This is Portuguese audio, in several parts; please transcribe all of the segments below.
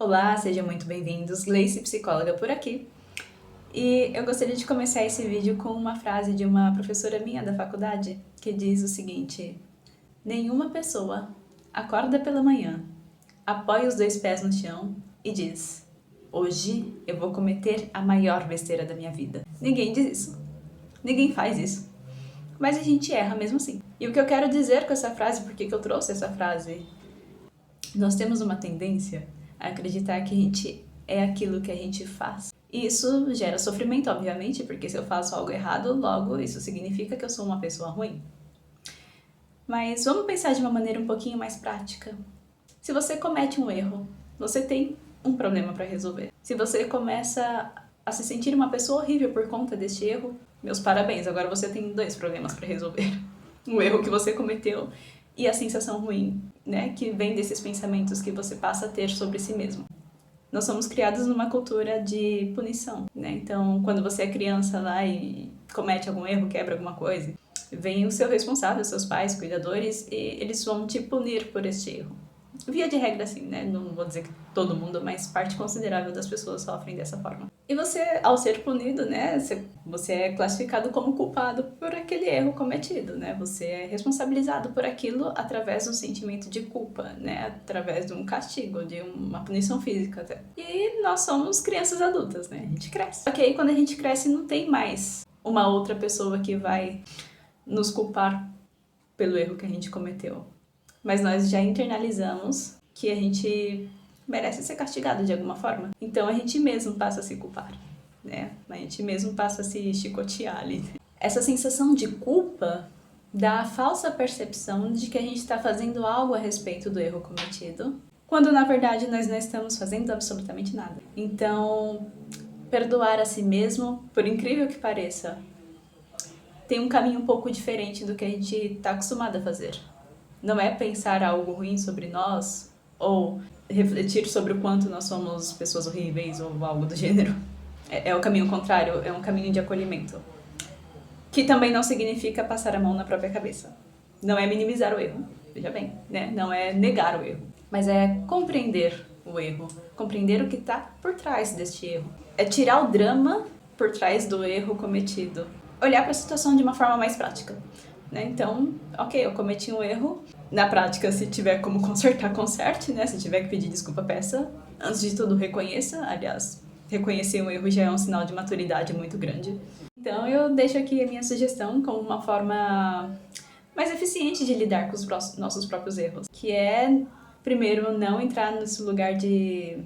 Olá, sejam muito bem-vindos, Gleice, psicóloga por aqui. E eu gostaria de começar esse vídeo com uma frase de uma professora minha da faculdade, que diz o seguinte: nenhuma pessoa acorda pela manhã, apoia os dois pés no chão e diz: hoje eu vou cometer a maior besteira da minha vida. Ninguém diz isso. Ninguém faz isso. Mas a gente erra mesmo assim. E o que eu quero dizer com essa frase, por que eu trouxe essa frase? Nós temos uma tendência a acreditar que a gente é aquilo que a gente faz. E isso gera sofrimento, obviamente, porque se eu faço algo errado, logo isso significa que eu sou uma pessoa ruim. Mas vamos pensar de uma maneira um pouquinho mais prática. Se você comete um erro, você tem um problema para resolver. Se você começa a se sentir uma pessoa horrível por conta deste erro, meus parabéns, agora você tem 2 problemas para resolver. O erro que você cometeu e a sensação ruim, né, que vem desses pensamentos que você passa a ter sobre si mesmo. Nós somos criados numa cultura de punição, né? Então, quando você é criança lá e comete algum erro, quebra alguma coisa, vem o seu responsável, seus pais, cuidadores, e eles vão te punir por este erro. Via de regra, assim, né? Não vou dizer que todo mundo, mas parte considerável das pessoas sofrem dessa forma. E você, ao ser punido, né? Você é classificado como culpado por aquele erro cometido, né? Você é responsabilizado por aquilo através do sentimento de culpa, né? Através de um castigo, de uma punição física até. E nós somos crianças adultas, né? A gente cresce. Só que aí, quando a gente cresce, não tem mais uma outra pessoa que vai nos culpar pelo erro que a gente cometeu. Mas nós já internalizamos que a gente merece ser castigado de alguma forma. Então a gente mesmo passa a se culpar, né? A gente mesmo passa a se chicotear ali. Essa sensação de culpa dá a falsa percepção de que a gente está fazendo algo a respeito do erro cometido, quando na verdade nós não estamos fazendo absolutamente nada. Então, perdoar a si mesmo, por incrível que pareça, tem um caminho um pouco diferente do que a gente está acostumado a fazer. Não é pensar algo ruim sobre nós ou refletir sobre o quanto nós somos pessoas horríveis ou algo do gênero. É o caminho contrário, é um caminho de acolhimento. Que também não significa passar a mão na própria cabeça. Não é minimizar o erro, veja bem, né? Não é negar o erro, mas é compreender o erro, compreender o que está por trás deste erro. É tirar o drama por trás do erro cometido. Olhar para a situação de uma forma mais prática. Né? Então, ok, eu cometi um erro. Na prática, se tiver como consertar, conserte, né? Se tiver que pedir desculpa, peça. Antes de tudo, reconheça. Aliás, reconhecer um erro já é um sinal de maturidade muito grande. Então, eu deixo aqui a minha sugestão como uma forma mais eficiente de lidar com os nossos próprios erros. Que é, primeiro, não entrar nesse lugar de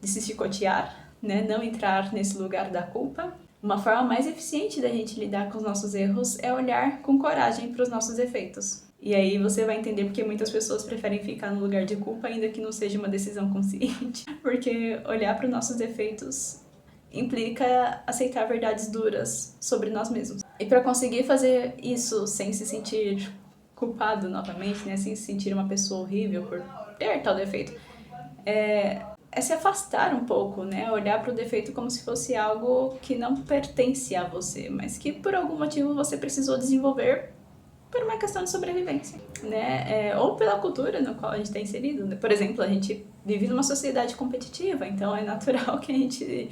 se chicotear, né? Não entrar nesse lugar da culpa. Uma forma mais eficiente da gente lidar com os nossos erros é olhar com coragem para os nossos defeitos. E aí você vai entender porque muitas pessoas preferem ficar no lugar de culpa, ainda que não seja uma decisão consciente. Porque olhar para os nossos defeitos implica aceitar verdades duras sobre nós mesmos. E para conseguir fazer isso sem se sentir culpado novamente, né? Sem se sentir uma pessoa horrível por ter tal defeito, é se afastar um pouco, né? Olhar para o defeito como se fosse algo que não pertence a você, mas que por algum motivo você precisou desenvolver por uma questão de sobrevivência, né? Ou pela cultura no qual a gente está inserido. Por exemplo, a gente vive numa sociedade competitiva, então é natural que a gente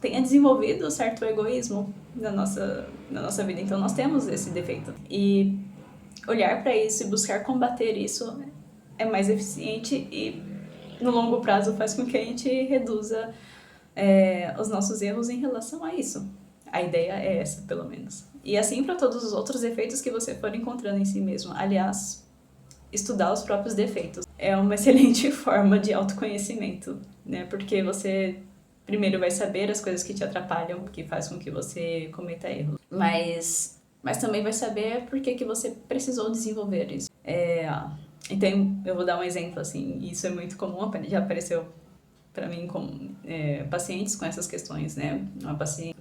tenha desenvolvido um certo egoísmo na nossa vida. Então nós temos esse defeito. E olhar para isso e buscar combater isso é mais eficiente e no longo prazo faz com que a gente reduza os nossos erros em relação a isso. A ideia é essa, pelo menos. E assim para todos os outros defeitos que você for encontrando em si mesmo. Aliás, estudar os próprios defeitos é uma excelente forma de autoconhecimento, né? Porque você primeiro vai saber as coisas que te atrapalham, que faz com que você cometa erros. Mas também vai saber por que você precisou desenvolver isso. Então, eu vou dar um exemplo, assim, isso é muito comum, já apareceu para mim com pacientes com essas questões, né?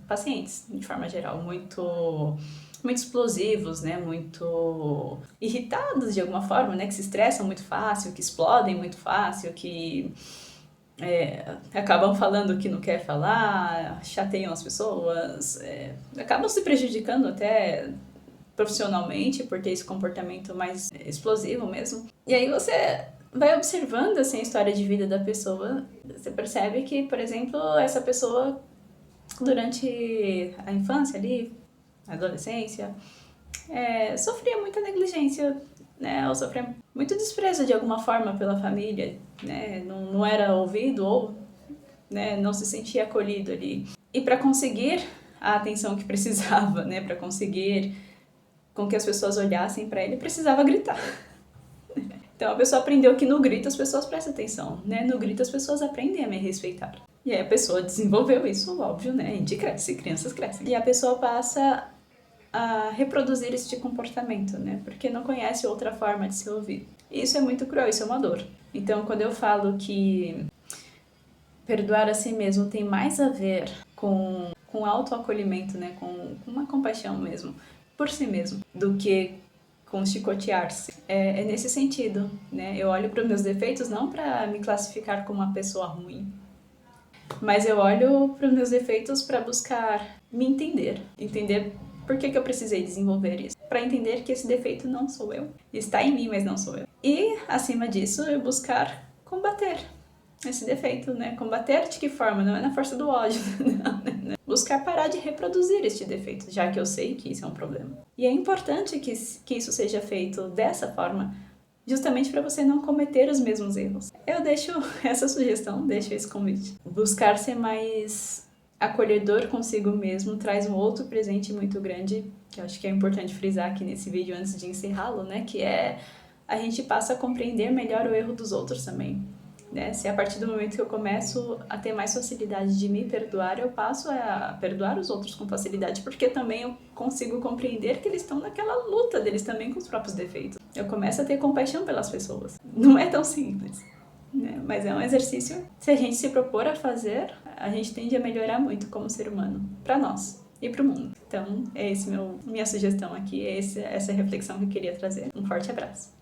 Pacientes, de forma geral, muito explosivos, né? Muito irritados de alguma forma, né? Que se estressam muito fácil, que explodem muito fácil, que acabam falando o que não quer falar, chateiam as pessoas, acabam se prejudicando até profissionalmente por ter esse comportamento mais explosivo mesmo. E aí você vai observando assim, a história de vida da pessoa, você percebe que, por exemplo, essa pessoa durante a infância ali, a adolescência, sofria muita negligência, né? Ou sofria muito desprezo de alguma forma pela família, né? Não era ouvido ou, né, não se sentia acolhido ali. E para conseguir a atenção que precisava, né, para conseguir com que as pessoas olhassem para ele, precisava gritar. Então a pessoa aprendeu que no grito as pessoas prestam atenção, né? No grito as pessoas aprendem a me respeitar. E aí a pessoa desenvolveu isso, óbvio, né? A gente cresce, crianças crescem. E a pessoa passa a reproduzir este comportamento, né? Porque não conhece outra forma de se ouvir. E isso é muito cruel, isso é uma dor. Então quando eu falo que perdoar a si mesmo tem mais a ver com autoacolhimento, né? Com uma compaixão mesmo, por si mesmo, do que com chicotear-se. É nesse sentido, né? Eu olho para os meus defeitos não para me classificar como uma pessoa ruim, mas eu olho para os meus defeitos para buscar me entender por que eu precisei desenvolver isso, para entender que esse defeito não sou eu, está em mim, mas não sou eu. E, acima disso, eu buscar combater esse defeito, né? Combater de que forma? Não é na força do ódio, não, né? Buscar parar de reproduzir este defeito, já que eu sei que isso é um problema. E é importante que isso seja feito dessa forma, justamente para você não cometer os mesmos erros. Eu deixo essa sugestão, deixo esse convite. Buscar ser mais acolhedor consigo mesmo traz um outro presente muito grande, que eu acho que é importante frisar aqui nesse vídeo antes de encerrá-lo, né? Que é a gente passa a compreender melhor o erro dos outros também. Né? Se a partir do momento que eu começo a ter mais facilidade de me perdoar, eu passo a perdoar os outros com facilidade, porque também eu consigo compreender que eles estão naquela luta deles também com os próprios defeitos. Eu começo a ter compaixão pelas pessoas. Não é tão simples, né? Mas é um exercício. Se a gente se propor a fazer, a gente tende a melhorar muito como ser humano, para nós e para o mundo. Então, é esse minha sugestão aqui, essa reflexão que eu queria trazer. Um forte abraço.